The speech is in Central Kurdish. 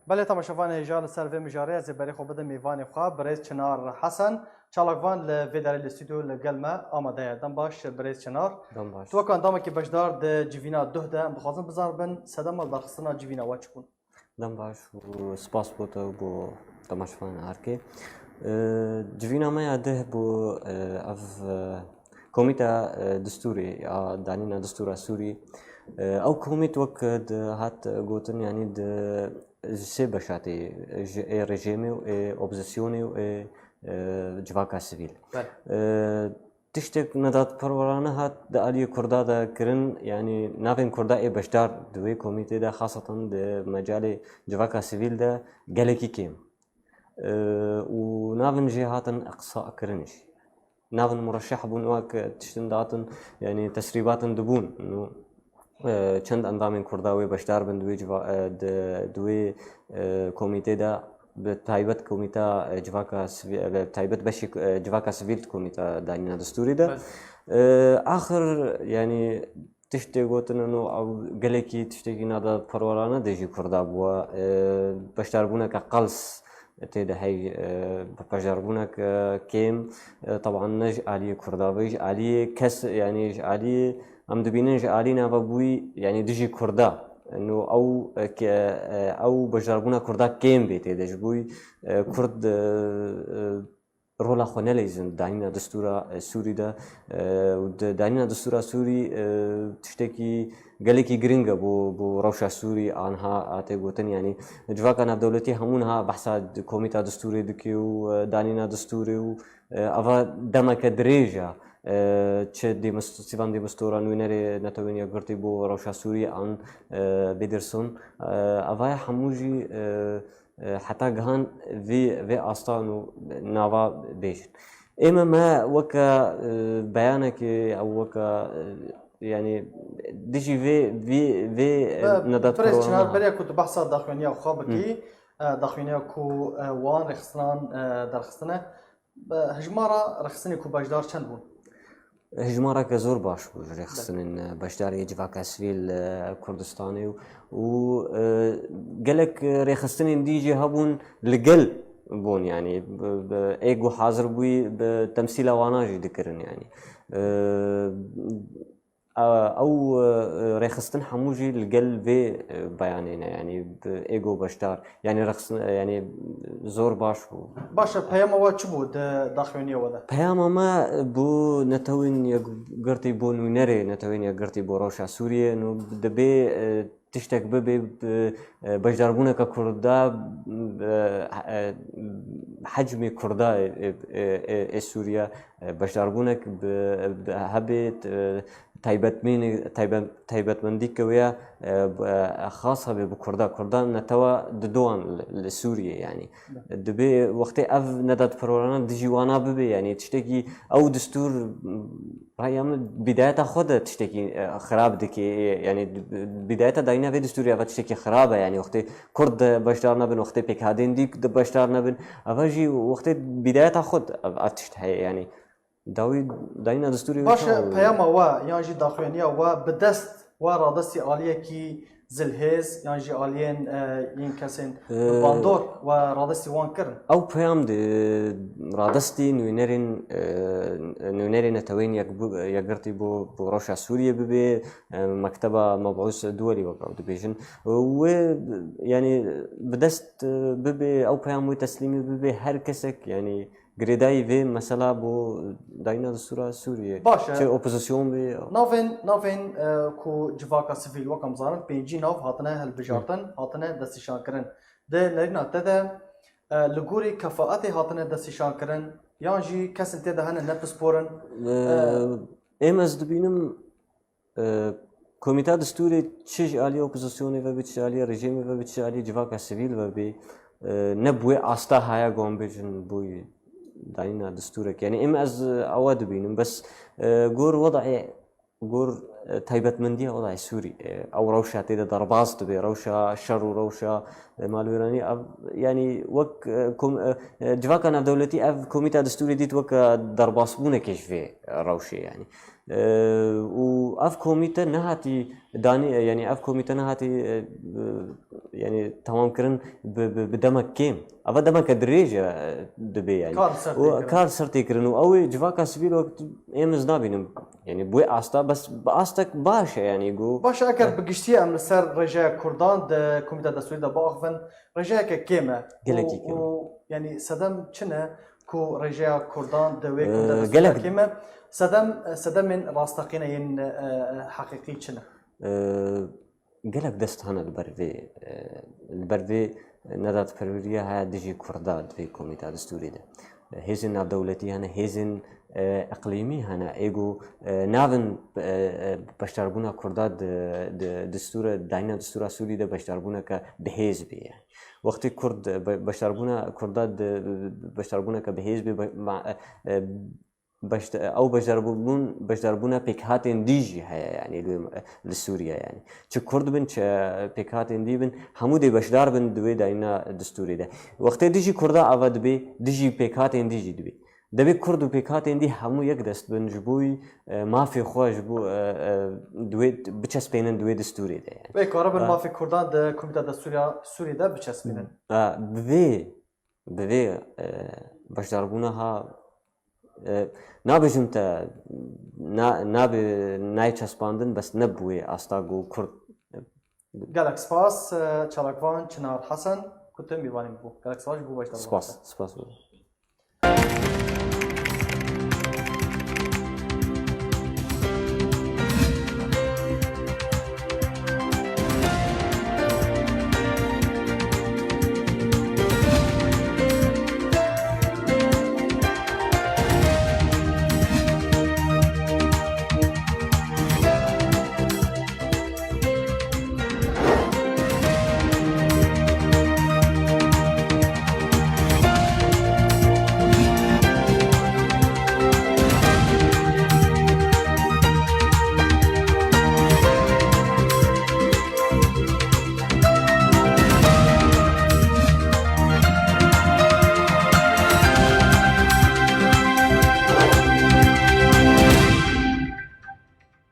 بله تماشاوان جان سر و مجاری از بری خوب ده میوانی خواه برای چنار حسن چالاکوان لویداری الاستودیو لگلمه آماده دم باش برای چنار دم باش تو کان دام که بجدار ده جوینا ده ده بخوازم بزار بن صدام الدرخستنا جوینا واچ کن دم باش و سپاس بوده بو تماشاوان هرکی جوینا ما یاده بو اف کمیته دستوری دانینا دستور سوری او كوميت وقت هات قوتن يعني سي بشاتي ريجيمي و اوبوزيسيوني و جواكا سيفيل تشتك ندات پرورانه هات دالي كردا دا كرن يعني نافين كردا اي بشدار دوي كوميتي دا خاصة دا مجال جواكا سيفيل دا جالكي كيم و نافين جهاتن اقصاء كرنش نافين مرشح بون واك تشتن داتن يعني تسريباتن دبون انه چند اندام کرداوی بشدار بن دوی کمیته دا به تایبت کمیته جواکا به تایبت بشی جواکا سویل کمیته دانینا دستوری دا آخر يعني تشتي قوتن انه او قلكي تشتكي نادا پرورانه دجي کردا بوا بشدار بونك قلص تيدا هي بشدار كيم طبعا نج علي كرداويج علي كس يعني علي ام دبیننج آلینا و بوی یعنی دژی کردا انه او بجربونا کردا کم بیت دژ بوی کرد رولا خونه لیزن دانینا دستورا سوری دا و دانینا دستورا سوری تشتکی گلیکی گرینگه بو روشا سوری آنها آتی گوتن یعنی جواکا ناب دولتی همونها بحثا کمیتا دستوری دکی و دانینا دستوری و اوا دمک دریجا چه سیوان دیمستورا نوینری نتوینیا گرتی بو روشا سوری آن بیدرسون اوای هموجی حتی گهان وی آستانو نوا بیشن اما ما وكا بيانك او وكا يعني ديجي في ندات بريس شنار بريا كنت بحثا داخوينيا وخابكي داخوينيا كو وان رخصنان درخصنه هجمارا رخصني كو باجدار چند بون هجمارا كزور باش رخصن باشداري جواكا سويل كردستاني و قالك رخصن ديجي هبون لقل بون يعني ايجو حاضر بوي بتمثيل واناجي ذكرن يعني او رخصتن حموجي لقل في بيانينا يعني ايجو باشدار يعني رخصن يعني زور باش باشا بياما واتش بود داخوينيا وذا بياما ما بو نتوين يقرتي بو نونري نتوين يقرتي بو روشا سوريا انه دبي تشتك ببي بجربونا ككردا حجم كردا سوريا بجربونك بهبت تایبەت مندی كويا خاصة بكردا كردا نتوا ددوان لسوريا يعني دبي وقت اف ندات پرورانا دجيوانا ببي يعني تشتكي او دستور رايام بداية خود تشتكي خراب دكي يعني بداية داينا في دستوريا تشتكي خرابة يعني وقت كرد بشدار نبن وقت بيكادين ديك بشدار نبن افاجي وقت بداية خود اتشتهي يعني داينا دستوري باشا بياما وا يانجي داخوينيا وا بدست وا رادسي آلية كي زلهز يانجي آليين ينكسن باندور وا رادسي وان كرن او بيام دي رادستي نوينرين نتوين يقرتي بو روشا سوريا ببي مكتبة مبعوث دولي وقعو دبيجن و يعني بدست ببي او بيام وتسليمي ببي هر كسك يعني گریدایی وی مثلا بو داینا دستور سوریه چه اپوزیسیون بی نافین کو جواکا سیویل وکم زارن پنجی ناف هاتنه هل بجارتن هاتنه دستشان کرن ده لرنا تده لگوری کفاءت هاتنه دستشان کرن یانجی کسن تده هنه نفس پورن از دبینم کمیته دستوری چه عالی اپوزیسیونی و چه عالی رژیمی و چه عالی جواکا سیویل و بی نبوی آستا هایا گام بجن بوی داينا دستورك يعني إما از أواد بينهم بس جور وضعي جور تايبت مندية وضعي سوري أو روشة تيدا درباز تبي روشة شر وروشة مالوراني يعني وك جواكا ناف دولتي أف كوميتا دستوري ديت وك درباس بونا كيش في روشة يعني و اف كوميتا نهاتي داني يعني اف كوميتا نهاتي يعني تمام كرن بدمك كيم افا دمك دريجه دبي يعني كار سرتي كرن او جواكا سبيل وقت امز نابين يعني بوي استا بس باستك باشا يعني جو باشا اگر بگشتی ام لسر رجاء كردان ده كوميتا دستوري ده باخفن رجاء كيما يعني صدم چنه كو رجاء كردان ده وي كوميتا دستوري كيما صدم من راستقينا ين حقيقي چنه قالك دست هنا البرفي ندات فروريا ها ديجي كرداد في كوميتا دستوري ده هيزن ناف دولتي هنا هيزن اقليمي هنا ايجو نافن بشتربونا كرداد دستور داينا دستور سوري ده بشتربونا كبهيز بي يعني وقتی کرد بشتربونا کرداد بشتربونا كبهيز بي او بشتربونا بيكهاتين ديجي هي يعني لسوريا يعني چه كرد بن چه بيكهاتين دي بن همو دي بشدار بن دوي داينا دستوري ده وقت ديجي كردا اود بي ديجي بيكهاتين ديجي دبي كرد و بيكهاتين دي همو يك دست بن جبوي ما في خوش بو دوي بچسبينن دوي دستوري ده يعني بي كاربن ما في كردان ده كوميتا دستوريا سوري ده بچسبينن بوي بشداربونا ها نابجم تا ناب ناي چسباندن بس نبوي استاغو كرد قالك سپاس چالاکوان چنار حسن كنت میوانیم بو قالك سپاس بو باش سپاس